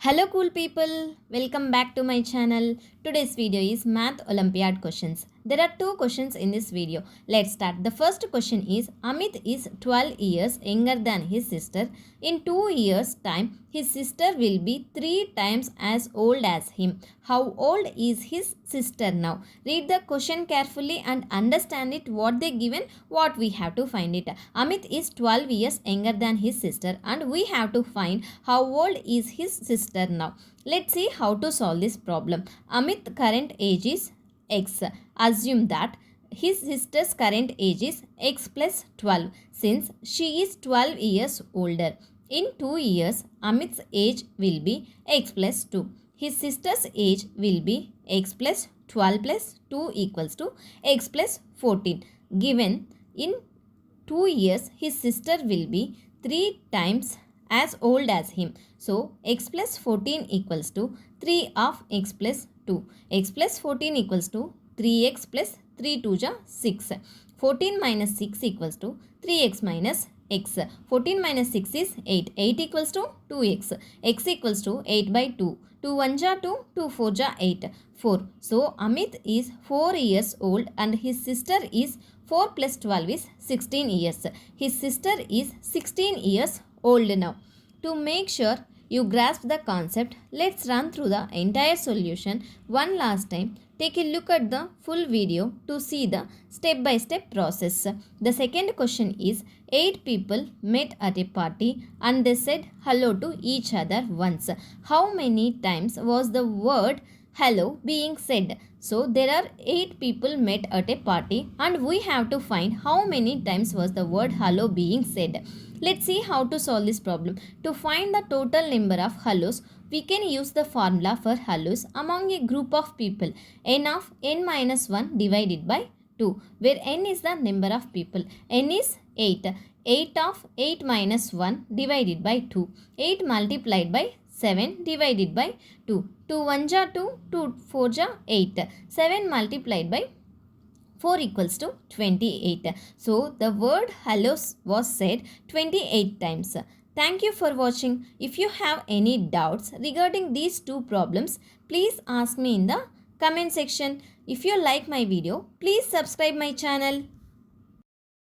Hello cool people, welcome back to my channel. Today's video is Math Olympiad questions. There are two questions in this video. Let's start. The first question is Amit is 12 years younger than his sister. In 2 years time, his sister will be 3 times as old as him. How old is his sister now? Read the question carefully and understand it what they given, what we have to find it. Amit is 12 years younger than his sister and we have to find how old is his sister now. Let's see how to solve this problem. Amit's current age is x. Assume that his sister's current age is x plus 12 since she is 12 years older. In 2 years, Amit's age will be x plus 2. His sister's age will be x plus 12 plus 2 equals to x plus 14. Given in 2 years, his sister will be 3 times as old as him. So, x plus 14 equals to 3 of x plus 2. X plus 14 equals to 3x plus 3 2 ja 6. 14 minus 6 equals to 3x minus x. 14 minus 6 is 8. 8 equals to 2x. X equals to 8 by 2. 2 1 ja 2, 2 4 ja 8. 4. So, Amit is 4 years old and his sister is 4 plus 12 is 16 years. His sister is 16 years old now. To make sure you grasp the concept, let's run through the entire solution one last time. Take a look at the full video to see the step-by-step process. The second question is 8 people met at a party and they said hello to each other once. How many times was the word hello being said? So there are 8 people met at a party and we have to find how many times was the word hello being said. Let's see how to solve this problem. To find the total number of hellos, we can use the formula for hellos among a group of people. N of n minus 1 divided by 2, where n is the number of people. N is 8. 8 of 8 minus 1 divided by 2. 8 multiplied by 7 divided by 2. 2 1 ja 2, 2 4 ja 8. 7 multiplied by 4 equals to 28. So, the word hello was said 28 times. Thank you for watching. If you have any doubts regarding these two problems, please ask me in the comment section. If you like my video, please subscribe my channel.